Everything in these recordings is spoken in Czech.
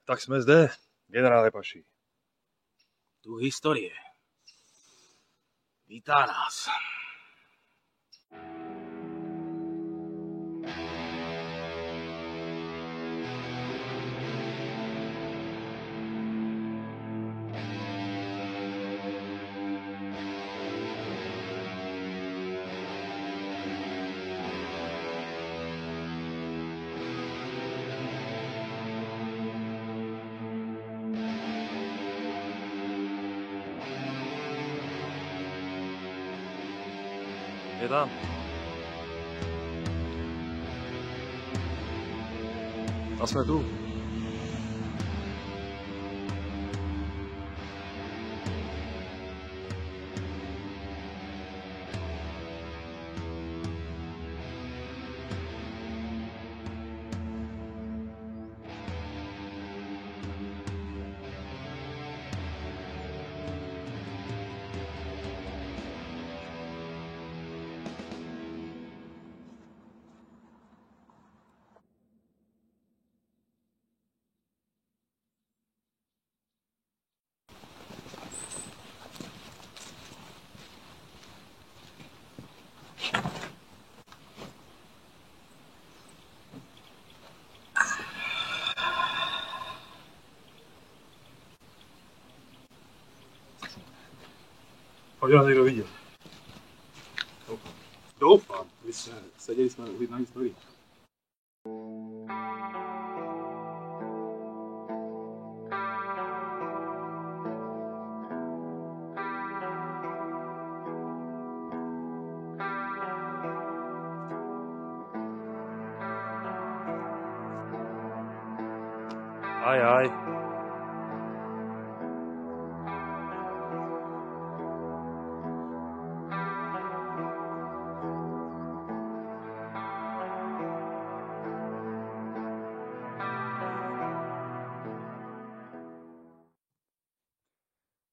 Tak jsme zde, generále Paši. Tu historie vítá nás. Je tam. A jsme tu. Pojď nás někdo vidět. Doufám. Seděli jsme na historii. Aj.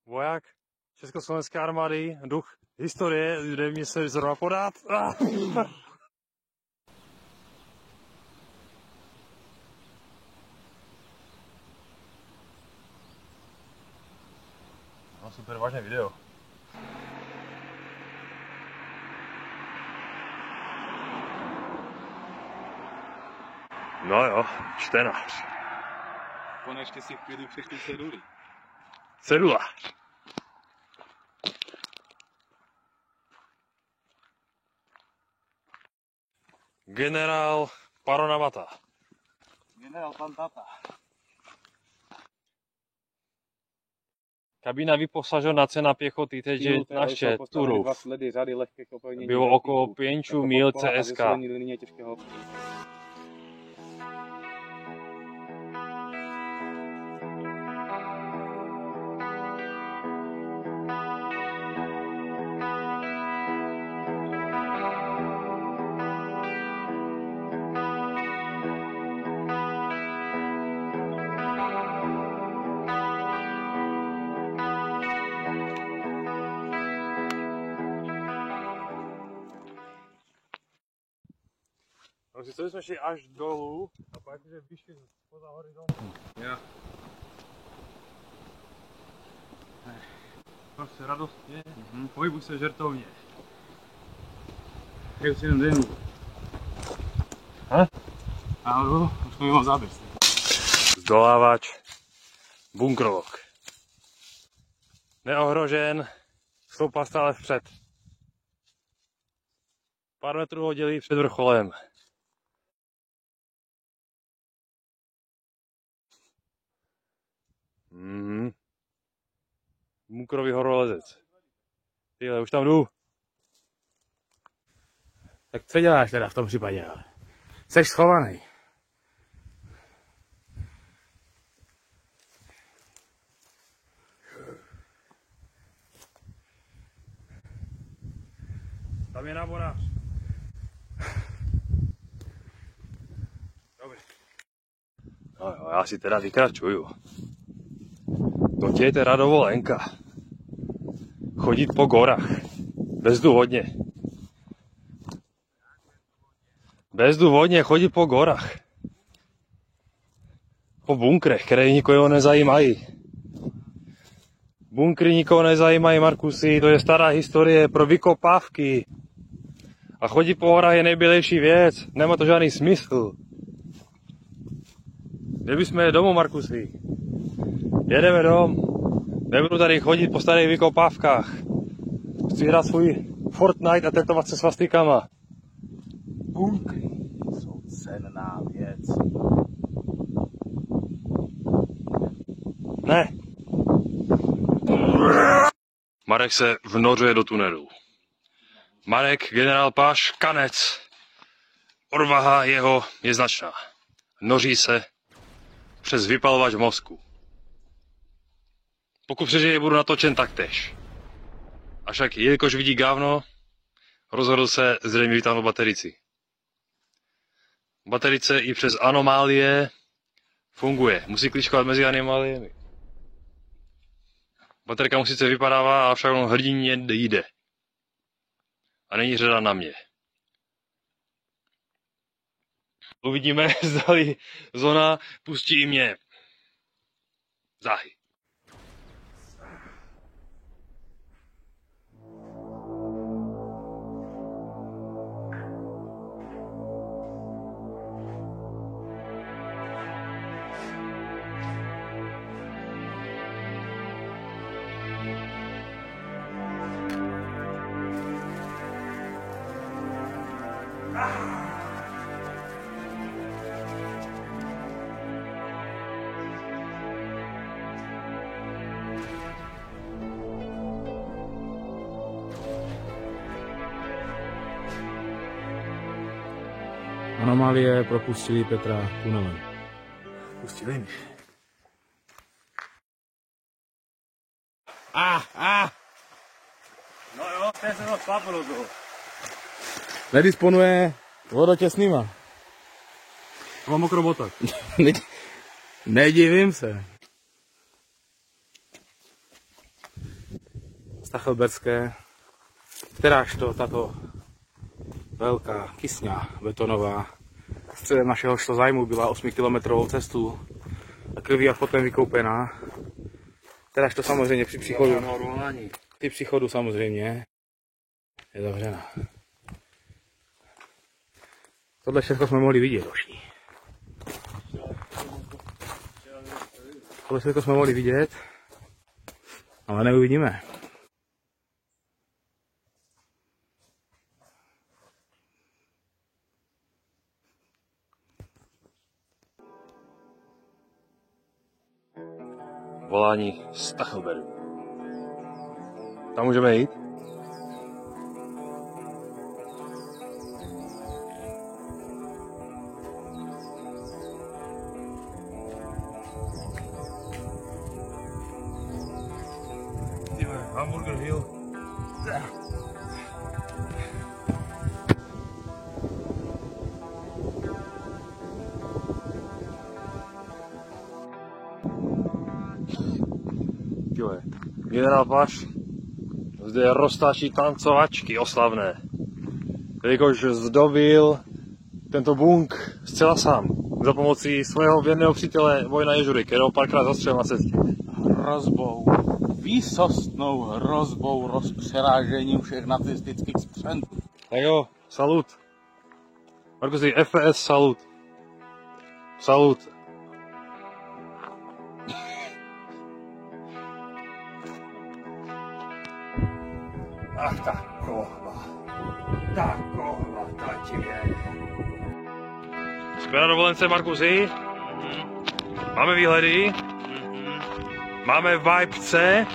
Voják Československé armády, duch historie, kde mě se zrovna podat. No, super, vážné video. No jo, čtenář. Konečně si v klidu přečtu ceduly. Cedula. Generál Paronavata. Generál Pantata. Kabina vyposažena pěchoty TG-19 Turów. Bylo okolo 5 mil CSK. Takže to jsme šli až dolů a pak že vyšli spoza horizontu. Jo. Prostě radostně, pohybuj se žertovně. Já už jenom jdem. Ahoj, už mi mám záběr. Zdolávač, bunkrovok. Neohrožen, stoupá stále vpřed. Pár metrů ho dělí před vrcholem. Bunkrový horolezec. Tyhle, už tam jdu. Tak co děláš teda v tom případě, ale? Jsi schovaný. Tam je náborář. Dobrý. No jo, já si teda vykračuju. To tě je teda dovolenka. Chodit po gorách. Bezdůvodně. Bezdůvodně chodit po gorách. po bunkrech, které nikoho nezajímají. Bunkry nikoho nezajímají, Markusy, to je stará historie pro vykopávky. A chodit po horách je nejbělejší věc, nemá to žádný smysl. Kde bychom domů, Markusy? Jedeme dom. Nebudu tady chodit po starých vykopávkách. Chci hrát svůj Fortnite a tetovat se svastikama. Bunkry jsou cenná věc. Ne. Marek se vnořuje do tunelu. Marek, generál Páš, kanec. Odvaha jeho je značná. Noří se přes vypalovač v mozku. Pokud přežije, budu natočen taktéž. Avšak jelikož vidí gávno, rozhodl se zřejmě vytáhnout baterici. Baterice i přes anomálie funguje. Musí kličkovat mezi anomáliemi. Baterka mu sice vypadává, avšak on hrdině jde. A není řada na mě. Uvidíme, zdali zóna pustí i mě. Záhy. Anomálie propustili Petra tunelem. Pustili mi. No jo, ten se to šlapl do toho. Nedisponuje vodotěsnýma. Mám mokrobotak. Nedivím se. Stachelberské, kterážto tato velká kysňa betonová středem našeho zájmu byla 8-kilometrovou cestu a krví a potem vykoupená. Kterážto samozřejmě při příchodu samozřejmě je zavřena. Tohle všechno jsme mohli vidět, oční. Tohle všechno jsme mohli vidět, ale neuvidíme. Volání Stachelbergu. Tam můžeme jít? Hamburger Hill. Generál Páš zde roztáčí tancovačky oslavné, jelikož zdobil tento bunk zcela sám za pomocí svého věrného přítele Vojna Ježury, kterého párkrát zastřelil na cestě. Hrozbou, výsostnou hrozbou rozpřerážením všech nacistických spřentů. Tak jo, salut. Markusy, FPS salut. Salut. Ach, taková, ta ti je. Jsme na dovolence, Markusy. Máme výhledy. Máme vibe C.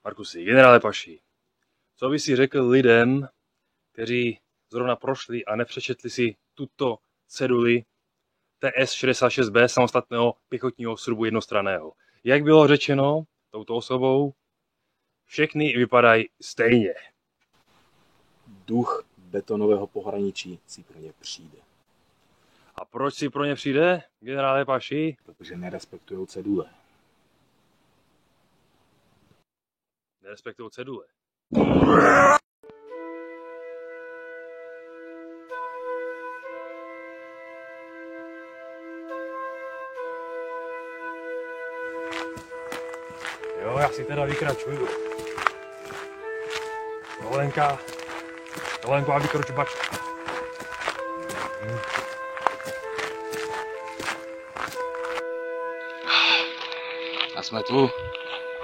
Markusy, generále Paši, co by si řekl lidem, kteří zrovna prošli a nepřečetli si tuto ceduli TS-66B samostatného pěchotního srubu jednostranného? Jak bylo řečeno touto osobou, všechny vypadají stejně. duch betonového pohraničí si pro ně přijde. A proč si pro ně přijde, generále Paši? Protože nerespektují cedule. Nerespektují cedule. Jo, já si teda vykračuju. Dovolenko a vykročovačka. A jsme tu,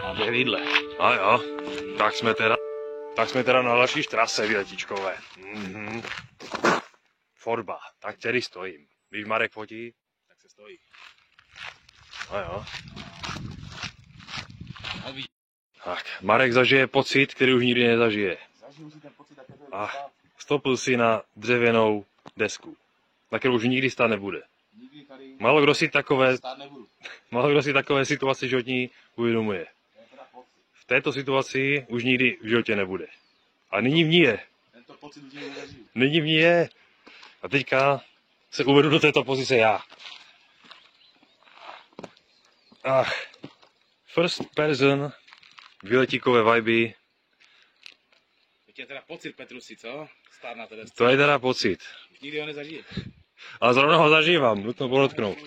na Běvidle. A jo, tak jsme teda na další trase výletičkové. Forba, tak tedy stojím. Když Marek fotí, Tak se stojí. a jo. Tak, Marek zažije pocit, který už nikdy nezažije. Zažiju si ten pocit, jak to A stopil si na dřevěnou desku, na kterou už nikdy stát nebude. nikdy tady Málo kdo si stát nebudu. takové situace životní uvědomuje. V této situaci už nikdy v životě nebude. A nyní v ní je. Tento pocit už nikdy nezažiju. Nyní v ní je. A teďka se uvedu do této pozice já. First person, výletíkové viby, To je teda pocit, Petrusi, co? Stát na té to je teda pocit. Už nikdy ho nezažije. Ale zrovna ho zažívám, nutno podotknout.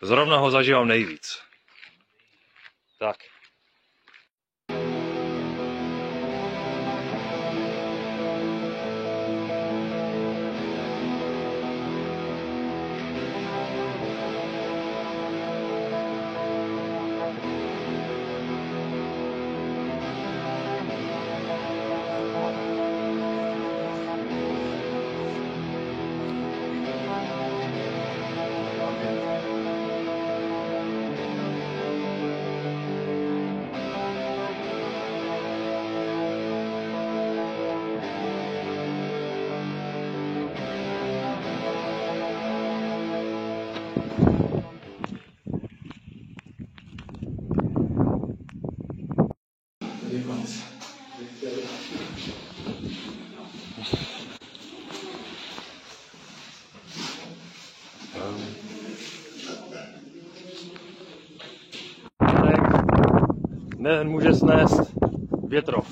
Zrovna ho zažívám nejvíc. Tak. Nemůže snést větrov.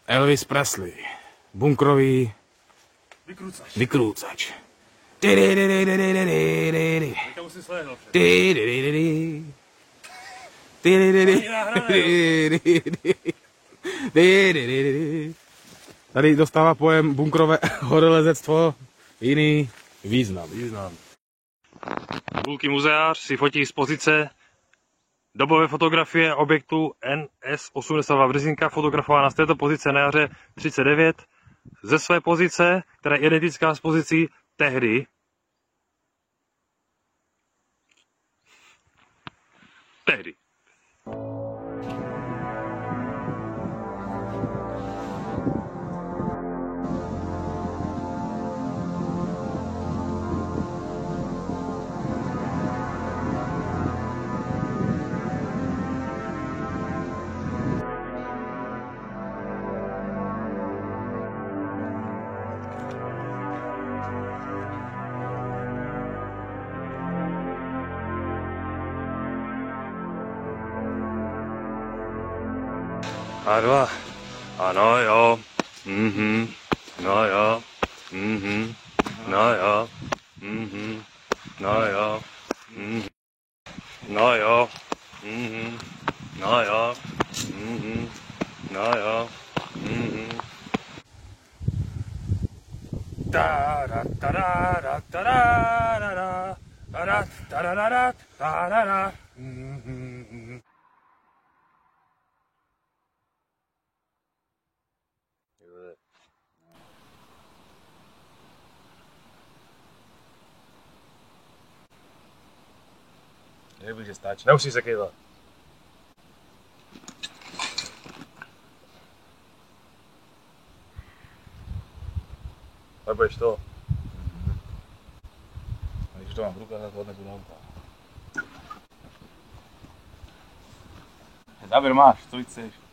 Elvis Presley. Bunkrový vykrůcač. Tady dostává pojem bunkrové horolezectvo jiný význam. Bulky muzeář si fotí z pozice dobové fotografie objektu NS-82 Brzinka, fotografována z této pozice na jaře 39, ze své pozice, která je identická s pozicí tehdy. A dva. Ano jo. No jo. No jo. No jo. No jo. No jo. No jo. Ta-ra, ta-ra-ra, ta-ra-ra-ra, ta-ra, ta-ra-ra-ra, ta-ra-ra. Řekl bych, že stačí. Nemusíš se kývat. Nebudeš to. A když to mám v rukách, tak to nebudu auta. Záběr máš, co chceš.